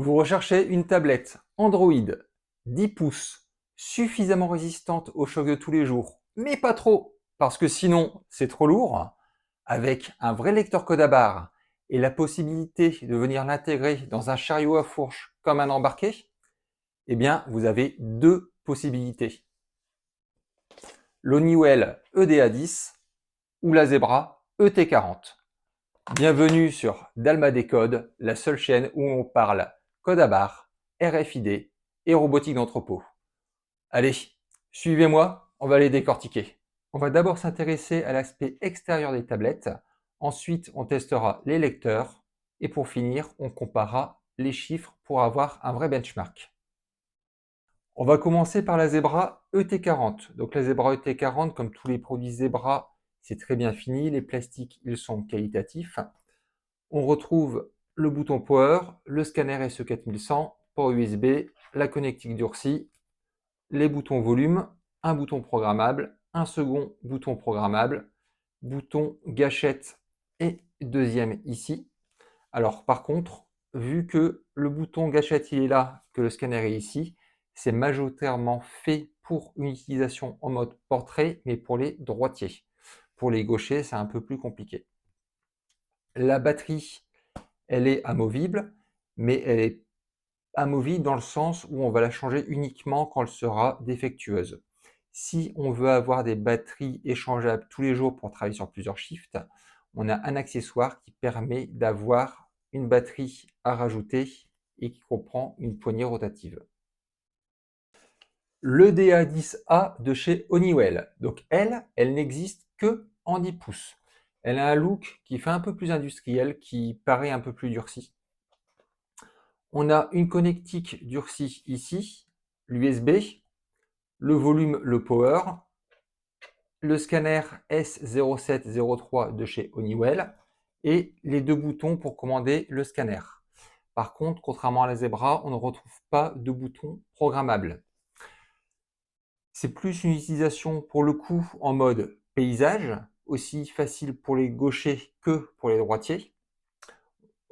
Vous recherchez une tablette Android 10 pouces, suffisamment résistante aux chocs de tous les jours, mais pas trop, parce que sinon c'est trop lourd, avec un vrai lecteur code à barre et la possibilité de venir l'intégrer dans un chariot à fourche comme un embarqué, eh bien vous avez deux possibilités. L'Honeywell EDA10 ou la Zebra ET40. Bienvenue sur Dalma Décode, la seule chaîne où on parle code à barre, RFID et robotique d'entrepôt. Allez, suivez-moi, on va les décortiquer. On va d'abord s'intéresser à l'aspect extérieur des tablettes, ensuite on testera les lecteurs et pour finir on comparera les chiffres pour avoir un vrai benchmark. On va commencer par la Zebra ET40. Donc la Zebra ET40, comme tous les produits Zebra, c'est très bien fini, les plastiques ils sont qualitatifs. On retrouve le bouton Power, le scanner SE4100, port USB, la connectique durcie, les boutons volume, un bouton programmable, un second bouton programmable, bouton gâchette et deuxième ici. Alors par contre, vu que le bouton gâchette il est là, que le scanner est ici, c'est majoritairement fait pour une utilisation en mode portrait, mais pour les droitiers. Pour les gauchers, c'est un peu plus compliqué. La batterie, elle est amovible, mais elle est amovible dans le sens où on va la changer uniquement quand elle sera défectueuse. Si on veut avoir des batteries échangeables tous les jours pour travailler sur plusieurs shifts, on a un accessoire qui permet d'avoir une batterie à rajouter et qui comprend une poignée rotative. Le DA10A de chez Honeywell. Donc elle n'existe que en 10 pouces. Elle a un look qui fait un peu plus industriel, qui paraît un peu plus durci. On a une connectique durcie ici, l'USB, le volume, le power, le scanner S0703 de chez Honeywell et les deux boutons pour commander le scanner. Par contre, contrairement à la Zebra, on ne retrouve pas de bouton programmable. C'est plus une utilisation pour le coup en mode paysage, aussi facile pour les gauchers que pour les droitiers.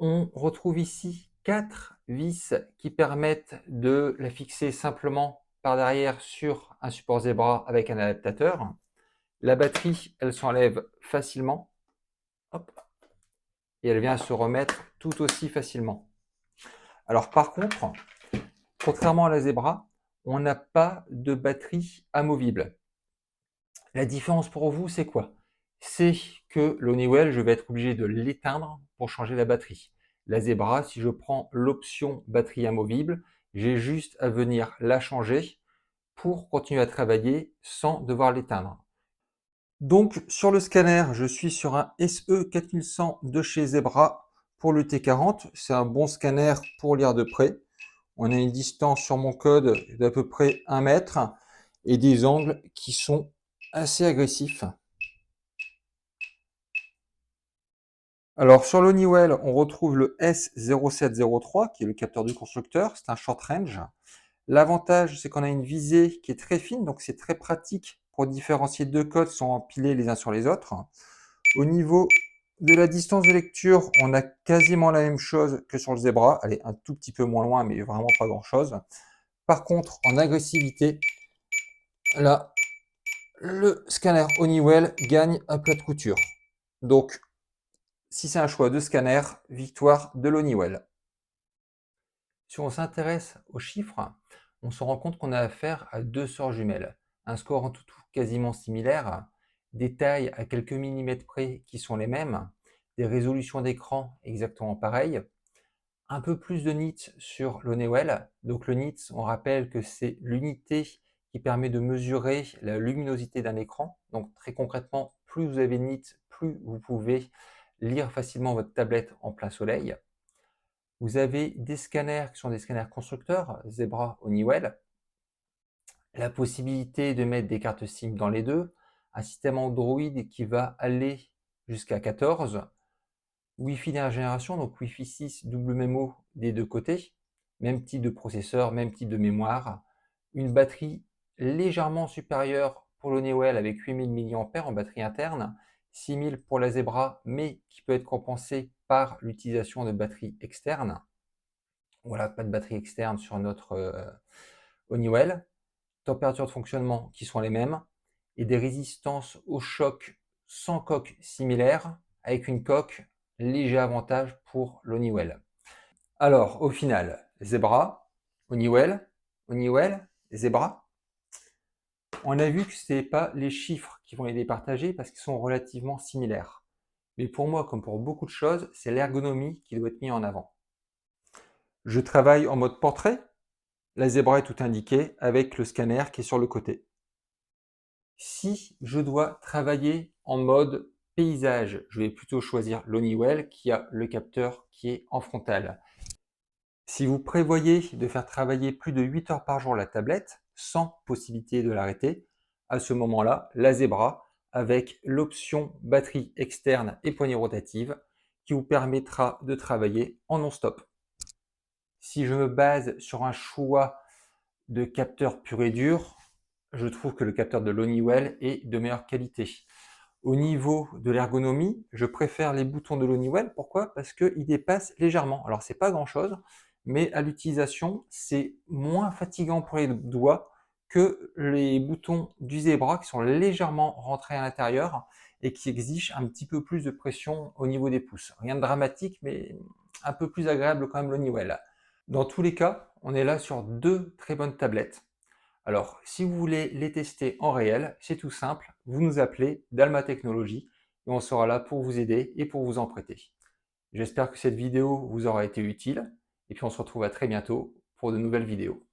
On retrouve ici 4 vis qui permettent de la fixer simplement par derrière sur un support Zebra avec un adaptateur. La batterie, elle s'enlève facilement. Hop, et elle vient se remettre tout aussi facilement. Alors par contre, contrairement à la Zebra, on n'a pas de batterie amovible. La différence pour vous, c'est quoi? C'est que l'Honeywell, je vais être obligé de l'éteindre pour changer la batterie. La Zebra, si je prends l'option batterie amovible, j'ai juste à venir la changer pour continuer à travailler sans devoir l'éteindre. Donc sur le scanner, je suis sur un SE4100 de chez Zebra pour le T40. C'est un bon scanner pour lire de près. On a une distance sur mon code d'à peu près 1 mètre et des angles qui sont assez agressifs. Alors sur l'Honeywell, on retrouve le S0703 qui est le capteur du constructeur, c'est un short range. L'avantage, c'est qu'on a une visée qui est très fine, donc c'est très pratique pour différencier deux codes qui sont empilés les uns sur les autres. Au niveau de la distance de lecture, on a quasiment la même chose que sur le Zebra. Elle est un tout petit peu moins loin, mais vraiment pas grand-chose. Par contre, en agressivité, là, le scanner Honeywell gagne un plat de couture. Donc, si c'est un choix de scanner, victoire de l'Honeywell. Si on s'intéresse aux chiffres, on se rend compte qu'on a affaire à deux sœurs jumelles. Un score en tout quasiment similaire, des tailles à quelques millimètres près qui sont les mêmes, des résolutions d'écran exactement pareilles, un peu plus de nits sur l'Honeywell. Donc le nits, on rappelle que c'est l'unité qui permet de mesurer la luminosité d'un écran. Donc très concrètement, plus vous avez de nits, plus vous pouvez lire facilement votre tablette en plein soleil. Vous avez des scanners qui sont des scanners constructeurs, Zebra, Honeywell. La possibilité de mettre des cartes SIM dans les deux. Un système Android qui va aller jusqu'à 14. Wi-Fi dernière génération, donc Wi-Fi 6, double mémo des deux côtés. Même type de processeur, même type de mémoire. Une batterie légèrement supérieure pour l'Honeywell avec 8000 mAh en batterie interne. 6000 pour la Zebra, mais qui peut être compensée par l'utilisation de batteries externes. Voilà, pas de batterie externe sur notre Honeywell. Température de fonctionnement qui sont les mêmes et des résistances au choc sans coque similaire avec une coque léger avantage pour l'Honeywell. Alors, au final, Zebra, Honeywell, Honeywell, Zebra. On a vu que ce n'est pas les chiffres qui vont les départager parce qu'ils sont relativement similaires. Mais pour moi, comme pour beaucoup de choses, c'est l'ergonomie qui doit être mise en avant. Je travaille en mode portrait. La Zebra est tout indiquée avec le scanner qui est sur le côté. Si je dois travailler en mode paysage, je vais plutôt choisir l'Honeywell qui a le capteur qui est en frontal. Si vous prévoyez de faire travailler plus de 8 heures par jour la tablette, sans possibilité de l'arrêter, à ce moment-là, la Zebra, avec l'option batterie externe et poignée rotative, qui vous permettra de travailler en non-stop. Si je me base sur un choix de capteur pur et dur, je trouve que le capteur de l'Honeywell est de meilleure qualité. Au niveau de l'ergonomie, je préfère les boutons de l'Honeywell. Pourquoi? Parce qu'ils dépassent légèrement. Alors, c'est pas grand-chose, mais à l'utilisation, c'est moins fatigant pour les doigts que les boutons du Zebra qui sont légèrement rentrés à l'intérieur et qui exigent un petit peu plus de pression au niveau des pouces. Rien de dramatique, mais un peu plus agréable quand même l'Honeywell. Dans tous les cas, on est là sur deux très bonnes tablettes. Alors, si vous voulez les tester en réel, c'est tout simple, vous nous appelez Dalma Technologies et on sera là pour vous aider et pour vous en prêter. J'espère que cette vidéo vous aura été utile et puis on se retrouve à très bientôt pour de nouvelles vidéos.